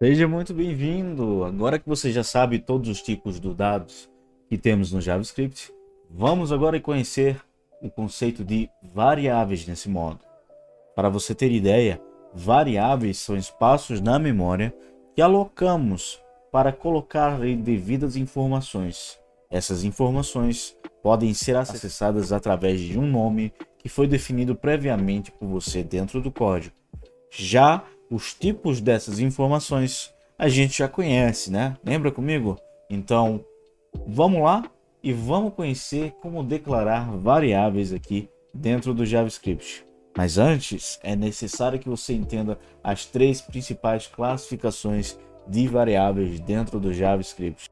Seja muito bem-vindo! Agora que você já sabe todos os tipos de dados que temos no JavaScript, vamos agora conhecer o conceito de variáveis nesse modo. Para você ter ideia, variáveis são espaços na memória que alocamos para colocar devidas informações. Essas informações podem ser acessadas através de um nome que foi definido previamente por você dentro do código. Já os tipos dessas informações a gente já conhece, né? Lembra comigo? Então, vamos lá e vamos conhecer como declarar variáveis aqui dentro do JavaScript. Mas antes, é necessário que você entenda as três principais classificações de variáveis dentro do JavaScript.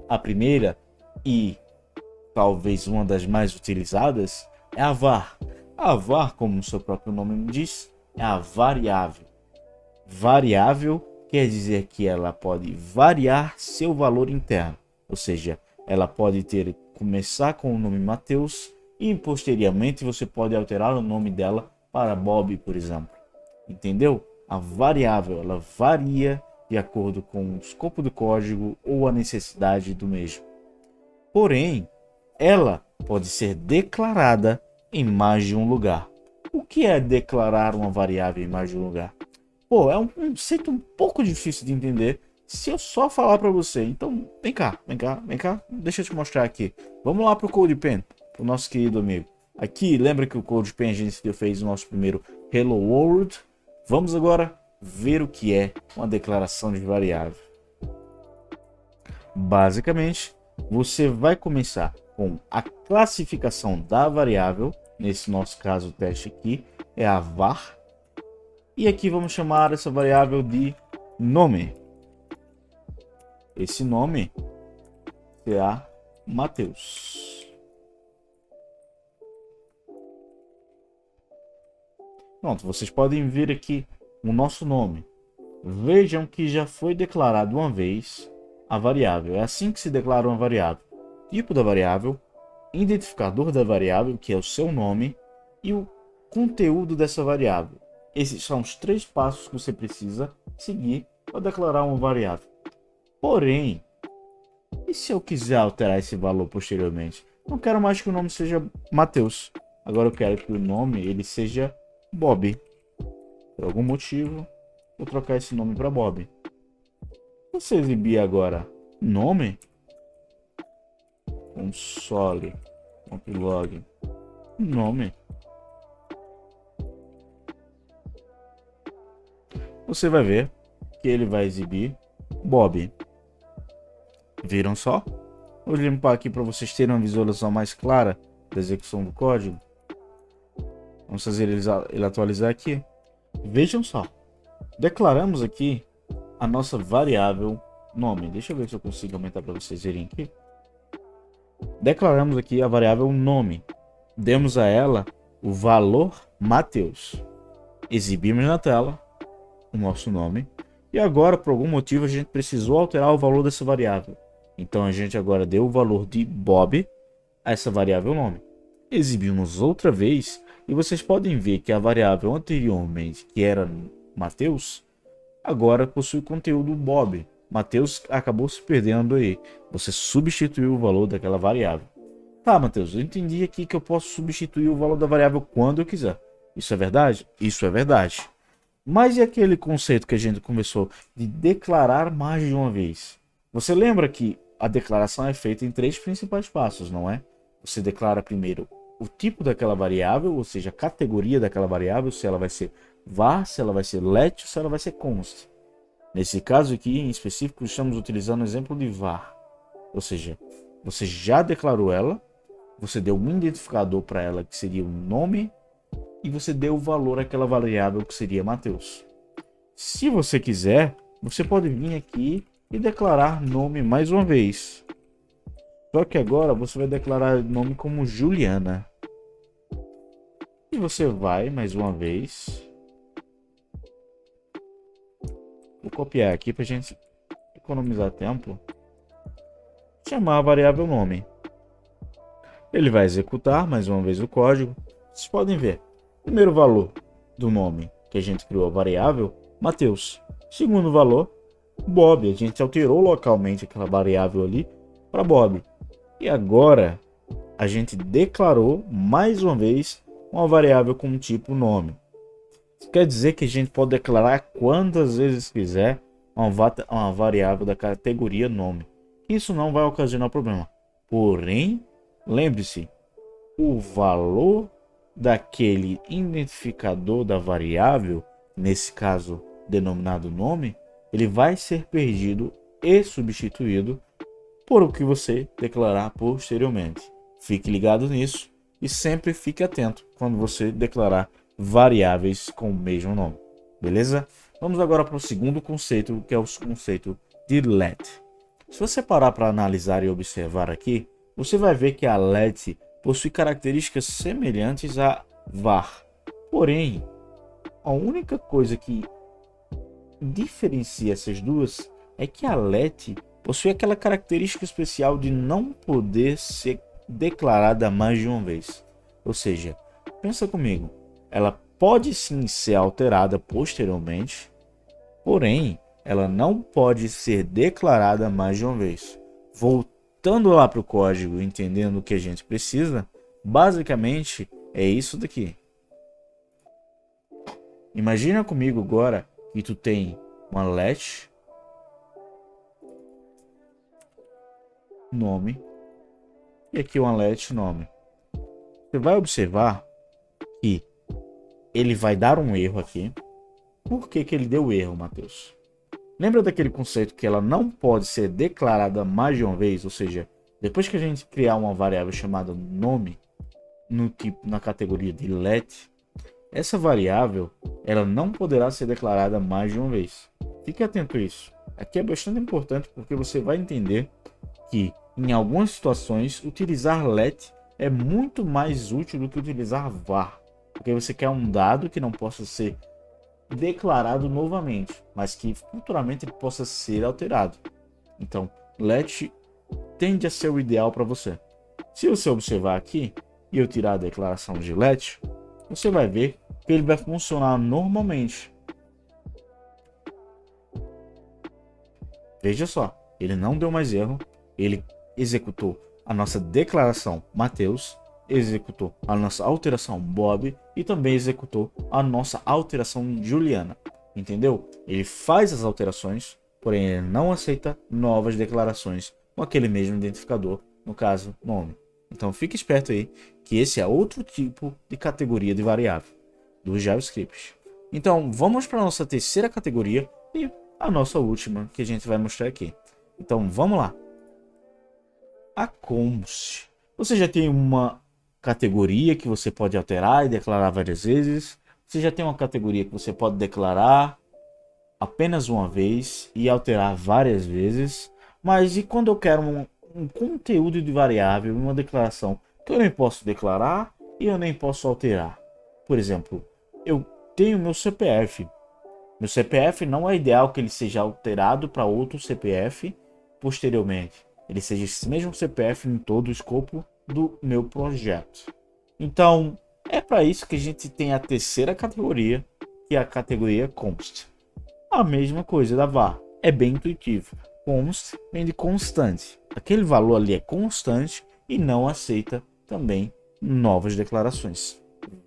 A primeira e talvez uma das mais utilizadas, é a var. A var, como o seu próprio nome diz, é a variável. Variável quer dizer que ela pode variar seu valor interno, ou seja, ela pode começar com o nome Mateus e posteriormente você pode alterar o nome dela para Bob, por exemplo. Entendeu? A variável ela varia de acordo com o escopo do código ou a necessidade do mesmo. Porém, ela pode ser declarada em mais de um lugar. O que é declarar uma variável em mais de um lugar? Pô, é um conceito um pouco difícil de entender se eu só falar para você. Então, vem cá, deixa eu te mostrar aqui. Vamos lá pro CodePen, o nosso querido amigo. Aqui, lembra que o CodePen a gente fez o nosso primeiro Hello World? Vamos agora ver o que é uma declaração de variável. Basicamente, você vai começar com a classificação da variável, nesse nosso caso o teste aqui é a var, e aqui vamos chamar essa variável de nome. Esse nome será Mateus. Pronto, vocês podem ver aqui o nosso nome. Vejam que já foi declarado uma vez a variável. É assim que se declara uma variável. Tipo da variável, identificador da variável, que é o seu nome, e o conteúdo dessa variável. Esses são os três passos que você precisa seguir para declarar uma variável. Porém, e se eu quiser alterar esse valor posteriormente? Não quero mais que o nome seja Mateus. Agora eu quero que o nome ele seja Bob. Por algum motivo, vou trocar esse nome para Bob. Se você exibir agora nome, console.log, nome, você vai ver que ele vai exibir Bob. Viram só? Vou limpar aqui para vocês terem uma visualização mais clara da execução do código. Vamos fazer ele atualizar aqui. Vejam só. Declaramos aqui a nossa variável nome. Deixa eu ver se eu consigo aumentar para vocês verem aqui. Declaramos aqui a variável nome. Demos a ela o valor Mateus. Exibimos na tela o nosso nome. E agora, por algum motivo, a gente precisou alterar o valor dessa variável. Então a gente agora deu o valor de Bob a essa variável nome. Exibimos outra vez e vocês podem ver que a variável anteriormente, que era Mateus, agora possui conteúdo Bob. Mateus acabou se perdendo aí. Você substituiu o valor daquela variável. Tá, Mateus, eu entendi aqui que eu posso substituir o valor da variável quando eu quiser. Isso é verdade? Isso é verdade. Mas e aquele conceito que a gente começou de declarar mais de uma vez? Você lembra que a declaração é feita em três principais passos, não é? Você declara primeiro o tipo daquela variável, ou seja, a categoria daquela variável, se ela vai ser var, se ela vai ser let, ou se ela vai ser const. Nesse caso aqui, em específico, estamos utilizando o exemplo de var. Ou seja, você já declarou ela, você deu um identificador para ela, que seria o nome, e você deu o valor àquela variável, que seria Mateus. Se você quiser, você pode vir aqui e declarar nome mais uma vez. Só que agora você vai declarar nome como Juliana. E você vai, mais uma vez. Vou copiar aqui para a gente economizar tempo. Chamar a variável nome. Ele vai executar mais uma vez o código. Vocês podem ver. Primeiro valor do nome que a gente criou a variável, Matheus. Segundo valor, Bob. A gente alterou localmente aquela variável ali para Bob. E agora a gente declarou mais uma vez uma variável com o tipo nome. Isso quer dizer que a gente pode declarar quantas vezes quiser uma variável da categoria nome. Isso não vai ocasionar problema. Porém, lembre-se, o valor daquele identificador da variável, nesse caso denominado nome, ele vai ser perdido e substituído por o que você declarar posteriormente. Fique ligado nisso e sempre fique atento quando você declarar variáveis com o mesmo nome. Beleza? Vamos agora para o segundo conceito, que é o conceito de let. Se você parar para analisar e observar aqui, você vai ver que a let possui características semelhantes a var. Porém, a única coisa que diferencia essas duas é que a let possui aquela característica especial de não poder ser declarada mais de uma vez. Ou seja, pensa comigo, ela pode sim ser alterada posteriormente, porém, ela não pode ser declarada mais de uma vez. Voltando lá para o código, entendendo o que a gente precisa, basicamente é isso daqui. Imagina comigo agora que tu tem uma let nome e aqui uma let nome. Você vai observar que ele vai dar um erro aqui. Por que ele deu erro, Matheus? Lembra daquele conceito que ela não pode ser declarada mais de uma vez? Ou seja, depois que a gente criar uma variável chamada nome no tipo, na categoria de let, essa variável ela não poderá ser declarada mais de uma vez. Fique atento a isso. Aqui é bastante importante porque você vai entender que em algumas situações utilizar let é muito mais útil do que utilizar var, porque você quer um dado que não possa ser declarado novamente, mas que futuramente ele possa ser alterado. Então, let tende a ser o ideal para você. Se você observar aqui e eu tirar a declaração de let, você vai ver que ele vai funcionar normalmente. Veja só, ele não deu mais erro, ele executou a nossa declaração Matheus, executou a nossa alteração Bob e também executou a nossa alteração Juliana. Entendeu? Ele faz as alterações, porém ele não aceita novas declarações com aquele mesmo identificador, no caso nome. Então fique esperto aí que esse é outro tipo de categoria de variável do JavaScript. Então vamos para a nossa terceira categoria e a nossa última que a gente vai mostrar aqui. Então vamos lá. A const. Você já tem uma categoria que você pode alterar e declarar várias vezes. Você já tem uma categoria que você pode declarar apenas uma vez e alterar várias vezes. Mas e quando eu quero um conteúdo de variável, uma declaração que eu nem posso declarar e eu nem posso alterar? Por exemplo, eu tenho meu CPF. Meu CPF não é ideal que ele seja alterado para outro CPF posteriormente. Ele seja esse mesmo CPF em todo o escopo do meu projeto. Então, é para isso que a gente tem a terceira categoria, que é a categoria const. A mesma coisa da var, é bem intuitivo. Const vem de constante. Aquele valor ali é constante e não aceita também novas declarações.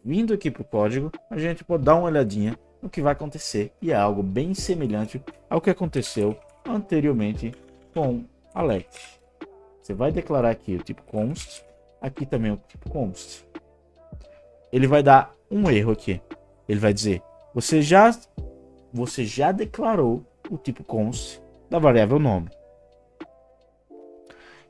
Vindo aqui para o código, a gente pode dar uma olhadinha no que vai acontecer e é algo bem semelhante ao que aconteceu anteriormente com a let. Você vai declarar aqui o tipo const, aqui também o tipo const. Ele vai dar um erro aqui. Ele vai dizer: você já declarou o tipo const da variável nome.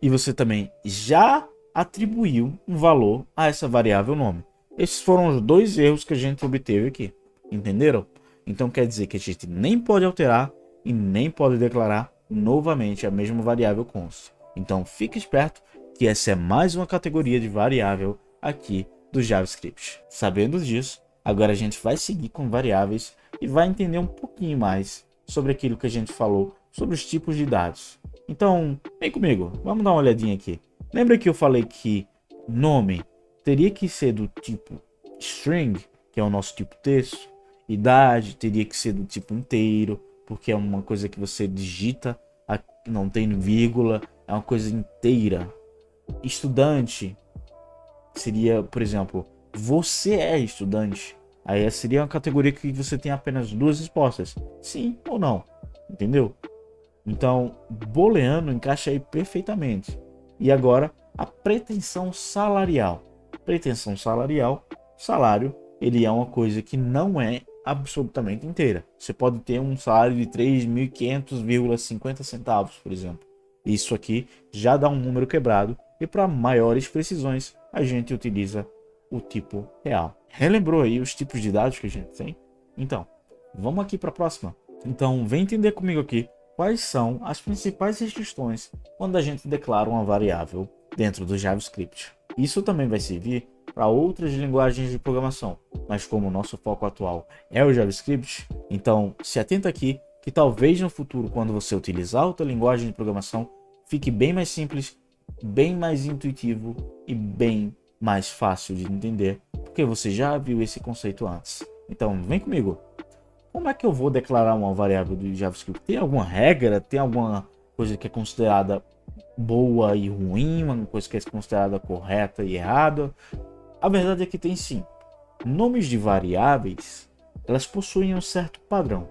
E você também já atribuiu um valor a essa variável nome. Esses foram os dois erros que a gente obteve aqui. Entenderam? Então quer dizer que a gente nem pode alterar e nem pode declarar novamente a mesma variável const. Então fique esperto que essa é mais uma categoria de variável aqui do JavaScript. Sabendo disso, agora a gente vai seguir com variáveis e vai entender um pouquinho mais sobre aquilo que a gente falou sobre os tipos de dados. Então, vem comigo, vamos dar uma olhadinha aqui. Lembra que eu falei que nome teria que ser do tipo string que é o nosso tipo texto. Idade teria que ser do tipo inteiro, porque é uma coisa que você digita, não tem vírgula, é uma coisa inteira. Estudante seria, por exemplo, você é estudante. Aí seria uma categoria que você tem apenas duas respostas, sim ou não, entendeu? Então, booleano encaixa aí perfeitamente. E agora, a pretensão salarial. Pretensão salarial, salário, ele é uma coisa que não é absolutamente inteira. Você pode ter um salário de 3.500,50 centavos, por exemplo. Isso aqui já dá um número quebrado e para maiores precisões a gente utiliza o tipo real. Relembrou aí os tipos de dados que a gente tem? Então, vamos aqui para a próxima. Então, vem entender comigo aqui quais são as principais restrições quando a gente declara uma variável dentro do JavaScript. Isso também vai servir para outras linguagens de programação, mas como o nosso foco atual é o JavaScript, então se atenta aqui que talvez no futuro, quando você utilizar outra linguagem de programação, fique bem mais simples, bem mais intuitivo e bem mais fácil de entender, porque você já viu esse conceito antes. Então vem comigo. Como é que eu vou declarar uma variável do JavaScript? Tem alguma regra? Tem alguma coisa que é considerada boa e ruim? Uma coisa que é considerada correta e errada? A verdade é que tem sim. Nomes de variáveis, elas possuem um certo padrão.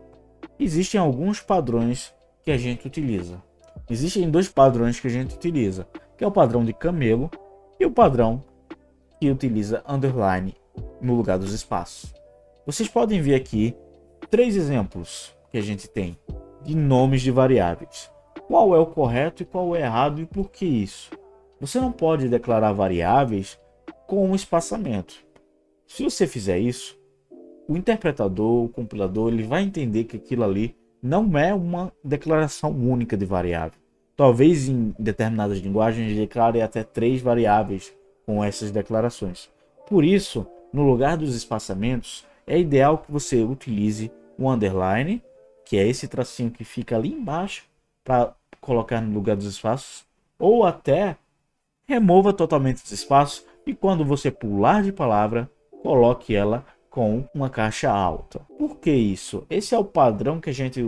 Existem alguns padrões que a gente utiliza. Existem dois padrões que a gente utiliza, que é o padrão de camelo e o padrão que utiliza underline no lugar dos espaços. Vocês podem ver aqui 3 exemplos que a gente tem de nomes de variáveis. Qual é o correto e qual é o errado e por que isso? Você não pode declarar variáveis com um espaçamento. Se você fizer isso, o interpretador, o compilador, ele vai entender que aquilo ali não é uma declaração única de variável. Talvez em determinadas linguagens declare até 3 variáveis com essas declarações. Por isso, no lugar dos espaçamentos, é ideal que você utilize o underline, que é esse tracinho que fica ali embaixo para colocar no lugar dos espaços, ou até remova totalmente os espaços e quando você pular de palavra, coloque ela com uma caixa alta. Por que isso? Esse é o padrão que a gente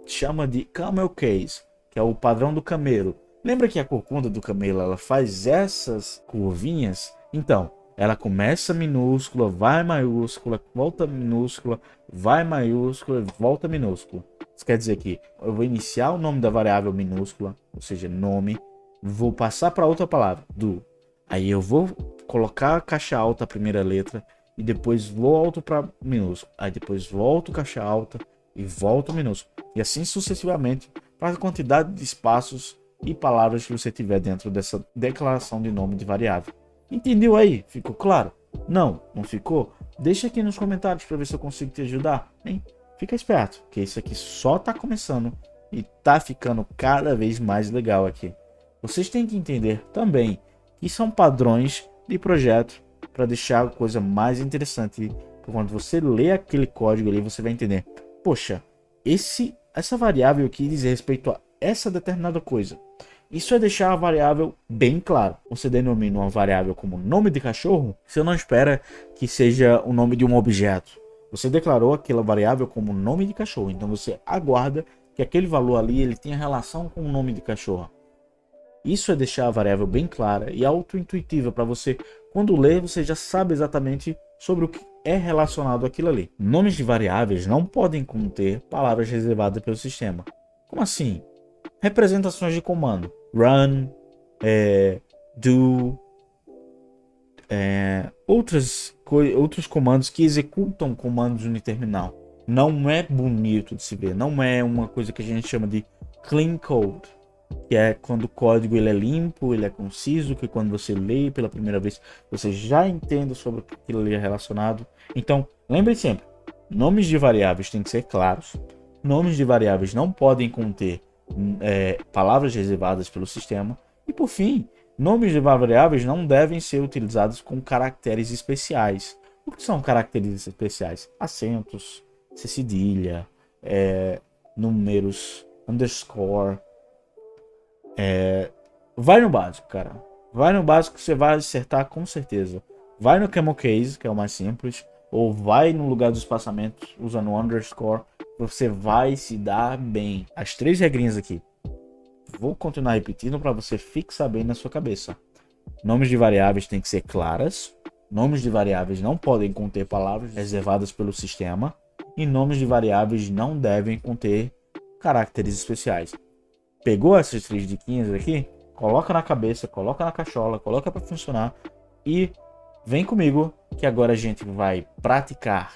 chama de camel case, que é o padrão do camelo. Lembra que a corcunda do camelo ela faz essas curvinhas? Então, ela começa minúscula, vai maiúscula, volta minúscula, vai maiúscula, volta minúscula. Isso quer dizer que eu vou iniciar o nome da variável minúscula, ou seja, nome, vou passar para outra palavra, do. Aí eu vou colocar a caixa alta a primeira letra e depois volto para minúsculo. Aí depois volto caixa alta e volto minúsculo. E assim sucessivamente para a quantidade de espaços e palavras que você tiver dentro dessa declaração de nome de variável. Entendeu aí? Ficou claro? Não ficou? Deixa aqui nos comentários para ver se eu consigo te ajudar, hein? Fica esperto, que isso aqui só está começando e tá ficando cada vez mais legal aqui. Vocês têm que entender também que são padrões de projeto para deixar a coisa mais interessante. Quando você lê aquele código ali, você vai entender. Poxa, essa variável aqui diz respeito a essa determinada coisa. Isso é deixar a variável bem clara. Você denomina uma variável como nome de cachorro, você não espera que seja o nome de um objeto. Você declarou aquela variável como nome de cachorro, então você aguarda que aquele valor ali ele tenha relação com o nome de cachorro. Isso é deixar a variável bem clara e auto-intuitiva para você, quando ler, você já sabe exatamente sobre o que é relacionado àquilo ali. Nomes de variáveis não podem conter palavras reservadas pelo sistema. Como assim? Representações de comando. Run, do, outros comandos que executam comandos uniterminal. Não é bonito de se ver, não é uma coisa que a gente chama de clean code, que é quando o código ele é limpo, ele é conciso, que quando você lê pela primeira vez, você já entende sobre aquilo ali é relacionado. Então, lembre sempre, nomes de variáveis têm que ser claros, nomes de variáveis não podem conter palavras reservadas pelo sistema, e por fim, nomes de variáveis não devem ser utilizados com caracteres especiais. O que são caracteres especiais? Acentos, cedilha, números, underscore. Vai no básico, cara. Vai no básico que você vai acertar com certeza. Vai no camel case, que é o mais simples. ou vai no lugar dos espaçamentos usando underscore, você vai se dar bem. As 3 regrinhas aqui. Vou continuar repetindo para você fixar bem na sua cabeça. Nomes de variáveis têm que ser claras. Nomes de variáveis não podem conter palavras reservadas pelo sistema. E nomes de variáveis não devem conter caracteres especiais. Pegou essas 3 diquinhas aqui? Coloca na cabeça, coloca na cachola, coloca para funcionar e vem comigo que agora a gente vai praticar.